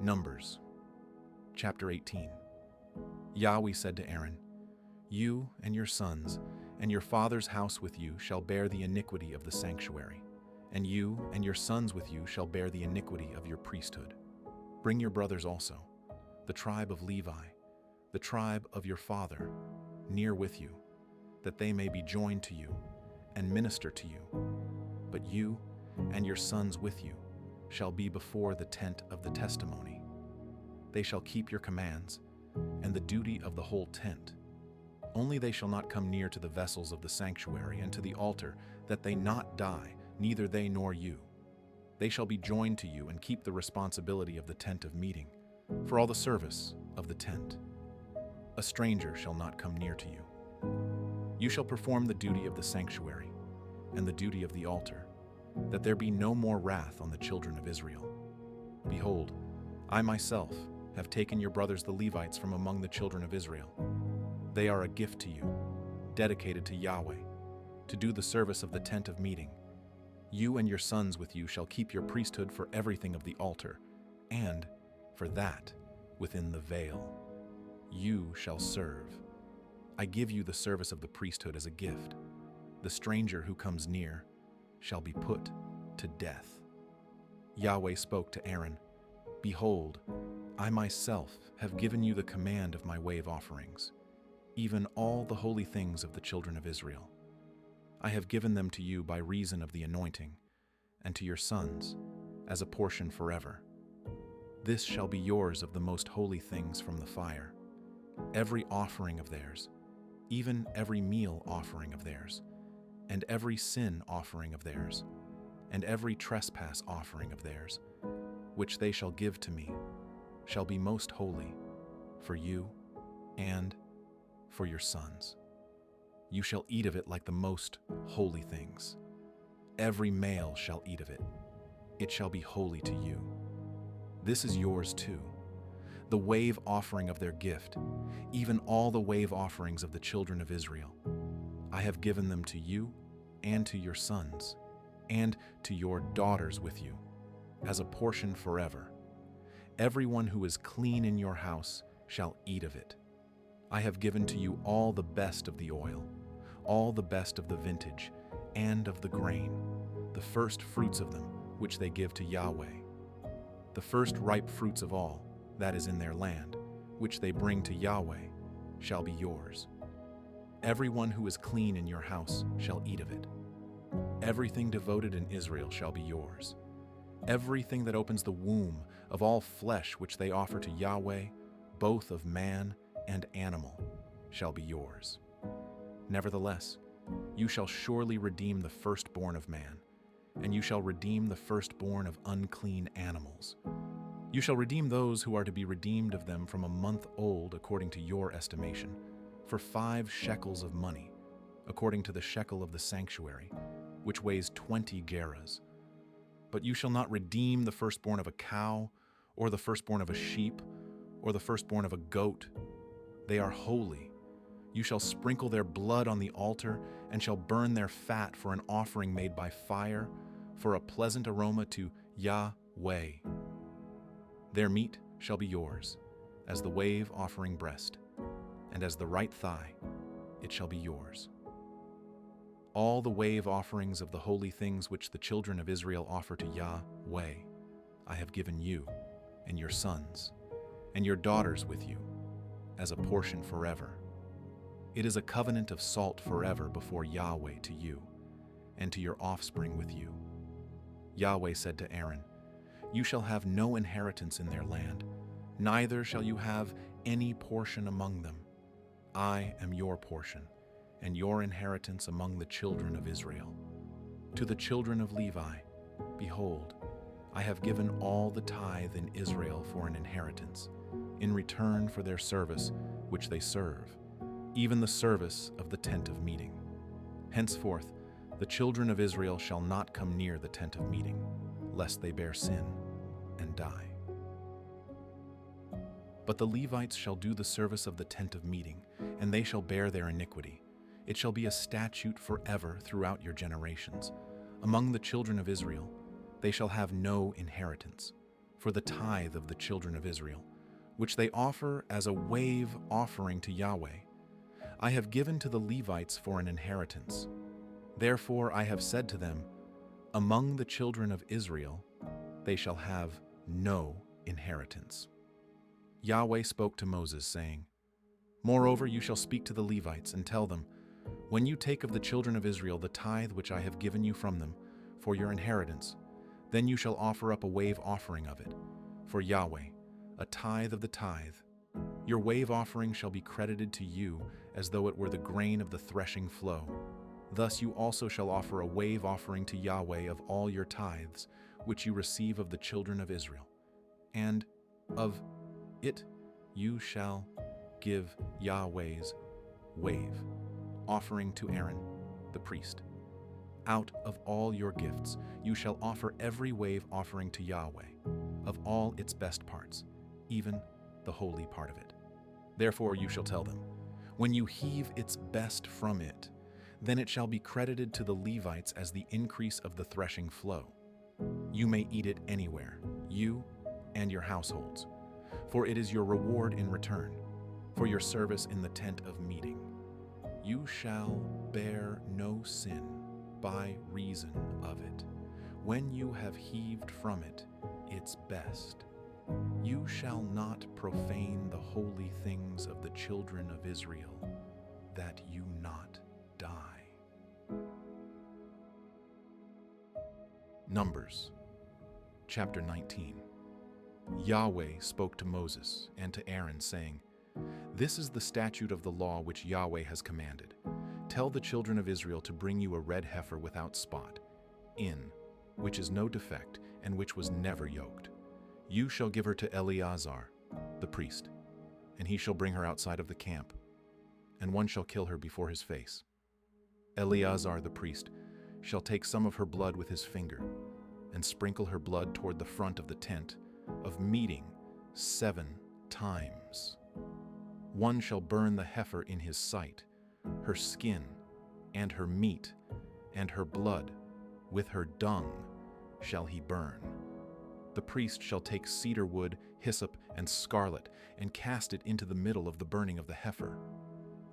Numbers, chapter 18. Yahweh said to Aaron, "You and your sons and your father's house with you shall bear the iniquity of the sanctuary, and you and your sons with you shall bear the iniquity of your priesthood. Bring your brothers also, the tribe of Levi, the tribe of your father, near with you, that they may be joined to you and minister to you. But you and your sons with you shall be before the tent of the testimony. They shall keep your commands and the duty of the whole tent. Only they shall not come near to the vessels of the sanctuary and to the altar, that they not die, neither they nor you. They shall be joined to you and keep the responsibility of the tent of meeting, for all the service of the tent. A stranger shall not come near to you. You shall perform the duty of the sanctuary and the duty of the altar, that there be no more wrath on the children of Israel. Behold, I myself have taken your brothers the Levites from among the children of Israel. They are a gift to you, dedicated to Yahweh, to do the service of the tent of meeting. You and your sons with you shall keep your priesthood for everything of the altar, and for that within the veil. You shall serve. I give you the service of the priesthood as a gift. The stranger who comes near shall be put to death." Yahweh spoke to Aaron, "Behold, I myself have given you the command of my wave offerings, even all the holy things of the children of Israel. I have given them to you by reason of the anointing, and to your sons as a portion forever. This shall be yours of the most holy things from the fire, every offering of theirs, even every meal offering of theirs, and every sin offering of theirs, and every trespass offering of theirs, which they shall give to me, shall be most holy for you and for your sons. You shall eat of it like the most holy things. Every male shall eat of it. It shall be holy to you. This is yours too, the wave offering of their gift, even all the wave offerings of the children of Israel. I have given them to you and to your sons, and to your daughters with you, as a portion forever. Everyone who is clean in your house shall eat of it. I have given to you all the best of the oil, all the best of the vintage, and of the grain, the first fruits of them, which they give to Yahweh. The first ripe fruits of all, that is in their land, which they bring to Yahweh, shall be yours. Everyone who is clean in your house shall eat of it. Everything devoted in Israel shall be yours. Everything that opens the womb of all flesh which they offer to Yahweh, both of man and animal, shall be yours. Nevertheless, you shall surely redeem the firstborn of man, and you shall redeem the firstborn of unclean animals. You shall redeem those who are to be redeemed of them from a month old according to your estimation, for 5 shekels of money, according to the shekel of the sanctuary, which weighs 20 gerahs. But you shall not redeem the firstborn of a cow, or the firstborn of a sheep, or the firstborn of a goat. They are holy. You shall sprinkle their blood on the altar, and shall burn their fat for an offering made by fire, for a pleasant aroma to Yahweh. Their meat shall be yours, as the wave offering breast, and as the right thigh, it shall be yours. All the wave offerings of the holy things which the children of Israel offer to Yahweh, I have given you and your sons and your daughters with you as a portion forever. It is a covenant of salt forever before Yahweh to you and to your offspring with you. Yahweh said to Aaron, "You shall have no inheritance in their land, neither shall you have any portion among them. I am your portion, and your inheritance among the children of Israel. To the children of Levi, behold, I have given all the tithe in Israel for an inheritance, in return for their service which they serve, even the service of the tent of meeting. Henceforth, the children of Israel shall not come near the tent of meeting, lest they bear sin and die. But the Levites shall do the service of the tent of meeting, and they shall bear their iniquity. It shall be a statute forever throughout your generations. Among the children of Israel, they shall have no inheritance, for the tithe of the children of Israel, which they offer as a wave offering to Yahweh. I have given to the Levites for an inheritance. Therefore I have said to them, among the children of Israel they shall have no inheritance. Yahweh spoke to Moses, saying, Moreover, you shall speak to the Levites and tell them, when you take of the children of Israel the tithe which I have given you from them for your inheritance, then you shall offer up a wave offering of it, for Yahweh, a tithe of the tithe. Your wave offering shall be credited to you as though it were the grain of the threshing flow. Thus you also shall offer a wave offering to Yahweh of all your tithes, which you receive of the children of Israel. And of it you shall give Yahweh's wave offering to Aaron the priest. Out of all your gifts you shall offer every wave offering to Yahweh, of all its best parts, even the holy part of it. Therefore you shall tell them, when you heave its best from it, then it shall be credited to the Levites as the increase of the threshing flow. You may eat it anywhere, you and your households, for it is your reward in return, for your service in the tent of meeting. You shall bear no sin by reason of it, when you have heaved from it its best. You shall not profane the holy things of the children of Israel, that you not die. Numbers, chapter 19. Yahweh spoke to Moses and to Aaron, saying, This is the statute of the law which Yahweh has commanded. Tell the children of Israel to bring you a red heifer without spot, which is no defect, and which was never yoked. You shall give her to Eleazar, the priest, and he shall bring her outside of the camp, and one shall kill her before his face. Eleazar the priest shall take some of her blood with his finger, and sprinkle her blood toward the front of the tent of meeting 7 times. One shall burn the heifer in his sight, her skin, and her meat, and her blood, with her dung shall he burn. The priest shall take cedar wood, hyssop, and scarlet, and cast it into the middle of the burning of the heifer.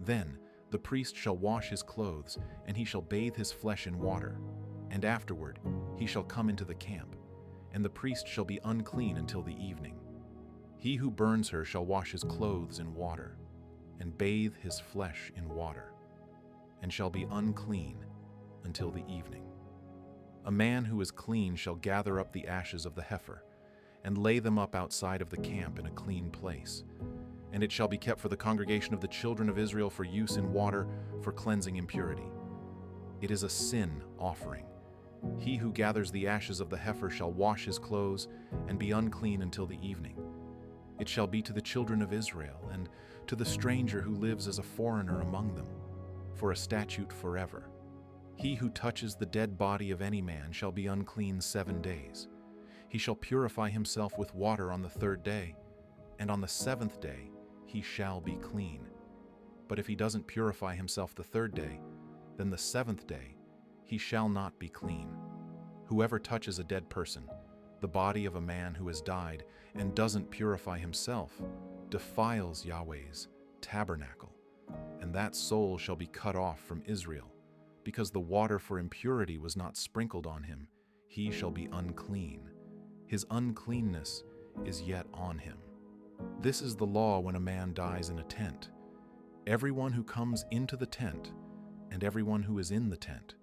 Then the priest shall wash his clothes, and he shall bathe his flesh in water, and afterward he shall come into the camp, and the priest shall be unclean until the evening. He who burns her shall wash his clothes in water, and bathe his flesh in water, and shall be unclean until the evening. A man who is clean shall gather up the ashes of the heifer, and lay them up outside of the camp in a clean place. And it shall be kept for the congregation of the children of Israel for use in water for cleansing impurity. It is a sin offering. He who gathers the ashes of the heifer shall wash his clothes and be unclean until the evening. It shall be to the children of Israel and to the stranger who lives as a foreigner among them, for a statute forever. He who touches the dead body of any man shall be unclean 7 days. He shall purify himself with water on the 3rd day, and on the 7th day he shall be clean. But if he doesn't purify himself the 3rd day, then the 7th day he shall not be clean. Whoever touches a dead person, the body of a man who has died, and doesn't purify himself, defiles Yahweh's tabernacle, and that soul shall be cut off from Israel. Because the water for impurity was not sprinkled on him, he shall be unclean. His uncleanness is yet on him. This is the law when a man dies in a tent. Everyone who comes into the tent, and everyone who is in the tent,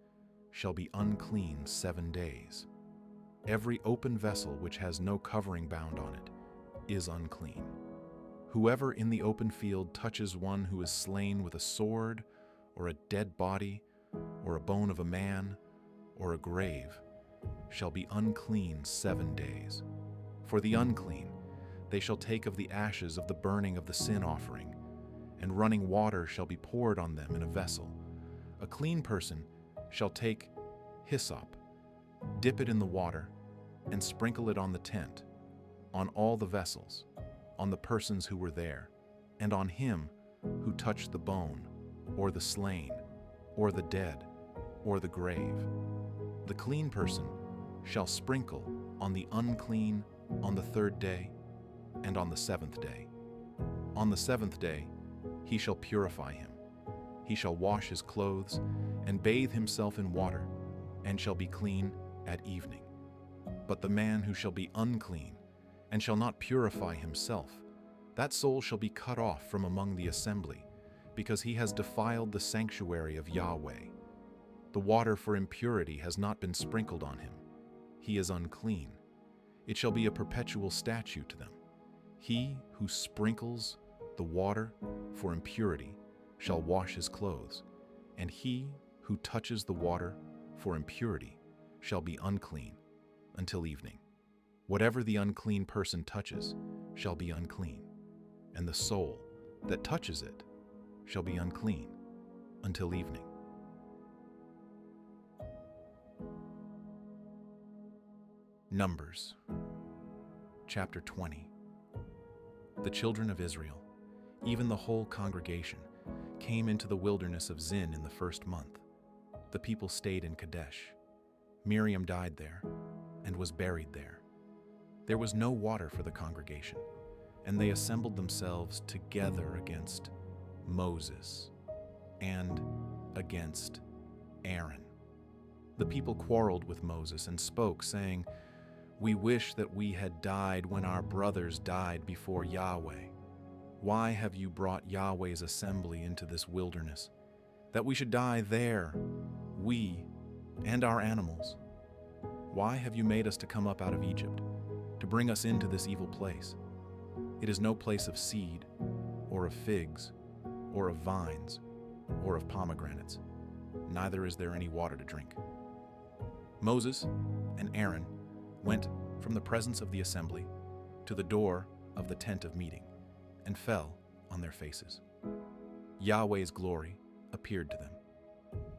shall be unclean 7 days. Every open vessel which has no covering bound on it is unclean. Whoever in the open field touches one who is slain with a sword, or a dead body, or a bone of a man, or a grave, shall be unclean 7 days. For the unclean, they shall take of the ashes of the burning of the sin offering, and running water shall be poured on them in a vessel. A clean person shall take hyssop, dip it in the water, and sprinkle it on the tent, on all the vessels, on the persons who were there, and on him who touched the bone, or the slain, or the dead, or the grave. The clean person shall sprinkle on the unclean on the 3rd day, and on the 7th day. On the 7th day he shall purify him. He shall wash his clothes and bathe himself in water, and shall be clean at evening. But the man who shall be unclean and shall not purify himself, that soul shall be cut off from among the assembly, because he has defiled the sanctuary of Yahweh. The water for impurity has not been sprinkled on him. He is unclean. It shall be a perpetual statute to them. He who sprinkles the water for impurity shall wash his clothes, and he who touches the water for impurity shall be unclean until evening. Whatever the unclean person touches shall be unclean, and the soul that touches it shall be unclean until evening. Numbers, chapter 20. The children of Israel, even the whole congregation, came into the wilderness of Zin in the 1st month. The people stayed in Kadesh. Miriam died there and was buried there. There was no water for the congregation, and they assembled themselves together against Moses and against Aaron. The people quarreled with Moses and spoke, saying, "We wish that we had died when our brothers died before Yahweh. Why have you brought Yahweh's assembly into this wilderness, that we should die there, we and our animals? Why have you made us to come up out of Egypt, to bring us into this evil place? It is no place of seed, or of figs, or of vines, or of pomegranates, neither is there any water to drink." Moses and Aaron went from the presence of the assembly to the door of the tent of meeting, and fell on their faces. Yahweh's glory appeared to them.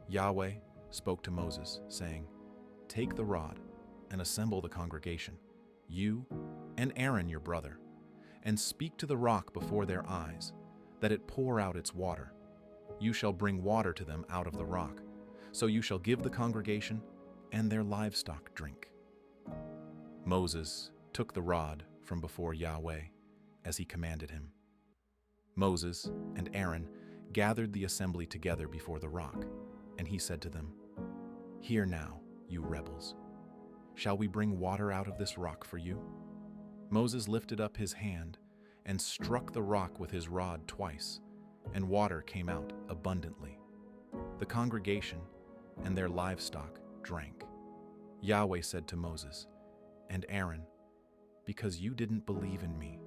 Yahweh spoke to Moses, saying, "Take the rod and assemble the congregation, you and Aaron your brother, and speak to the rock before their eyes, that it pour out its water. You shall bring water to them out of the rock, so you shall give the congregation and their livestock drink." Moses took the rod from before Yahweh, as he commanded him. Moses and Aaron gathered the assembly together before the rock, and he said to them, "Hear now, you rebels. Shall we bring water out of this rock for you?" Moses lifted up his hand and struck the rock with his rod twice, and water came out abundantly. The congregation and their livestock drank. Yahweh said to Moses and Aaron, "Because you didn't believe in me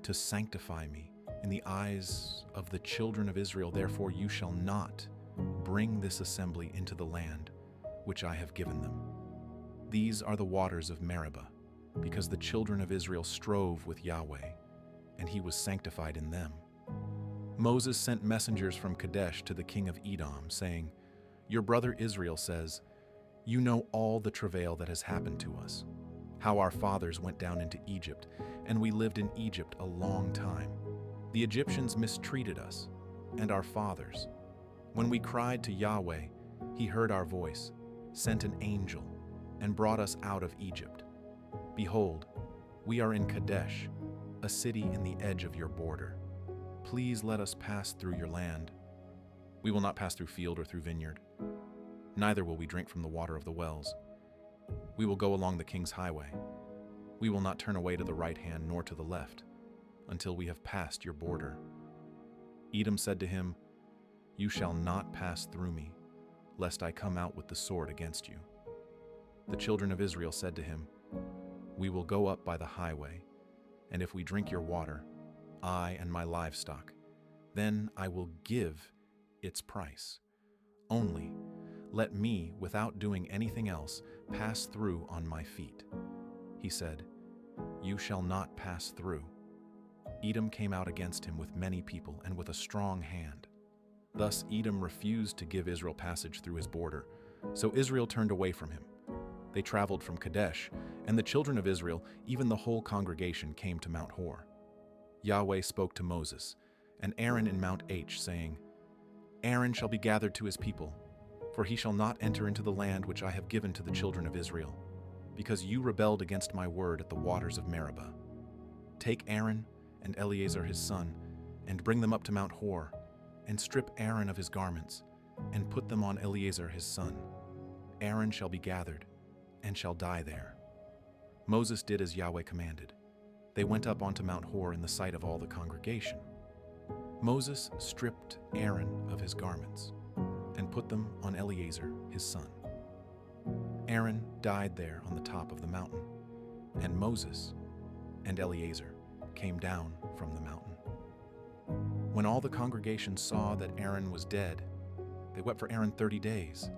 to sanctify me in the eyes of the children of Israel, therefore you shall not bring this assembly into the land which I have given them. These are the waters of Meribah, because the children of Israel strove with Yahweh, and he was sanctified in them." Moses sent messengers from Kadesh to the king of Edom, saying, "Your brother Israel says, 'You know all the travail that has happened to us, how our fathers went down into Egypt, and we lived in Egypt a long time. The Egyptians mistreated us and our fathers. When we cried to Yahweh, he heard our voice, sent an angel, and brought us out of Egypt. Behold, we are in Kadesh, a city in the edge of your border. Please let us pass through your land. We will not pass through field or through vineyard. Neither will we drink from the water of the wells. We will go along the king's highway. We will not turn away to the right hand nor to the left, until we have passed your border." Edom said to him, "You shall not pass through me, lest I come out with the sword against you." The children of Israel said to him, "We will go up by the highway, and if we drink your water, I and my livestock, then I will give its price. Only let me, without doing anything else, pass through on my feet." He said, "You shall not pass through." Edom came out against him with many people and with a strong hand. Thus Edom refused to give Israel passage through his border, so Israel turned away from him. They traveled from Kadesh, and the children of Israel, even the whole congregation, came to Mount Hor. Yahweh spoke to Moses and Aaron in Mount H, saying, "Aaron shall be gathered to his people, for he shall not enter into the land which I have given to the children of Israel, because you rebelled against my word at the waters of Meribah. Take Aaron and Eleazar his son, and bring them up to Mount Hor, and strip Aaron of his garments, and put them on Eleazar his son. Aaron shall be gathered, and shall die there." Moses did as Yahweh commanded. They went up onto Mount Hor in the sight of all the congregation. Moses stripped Aaron of his garments, and put them on Eleazar his son. Aaron died there on the top of the mountain, and Moses and Eleazar came down from the mountain. When all the congregation saw that Aaron was dead, they wept for Aaron 30 days,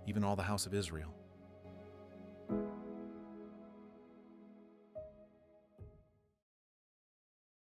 even all the house of Israel.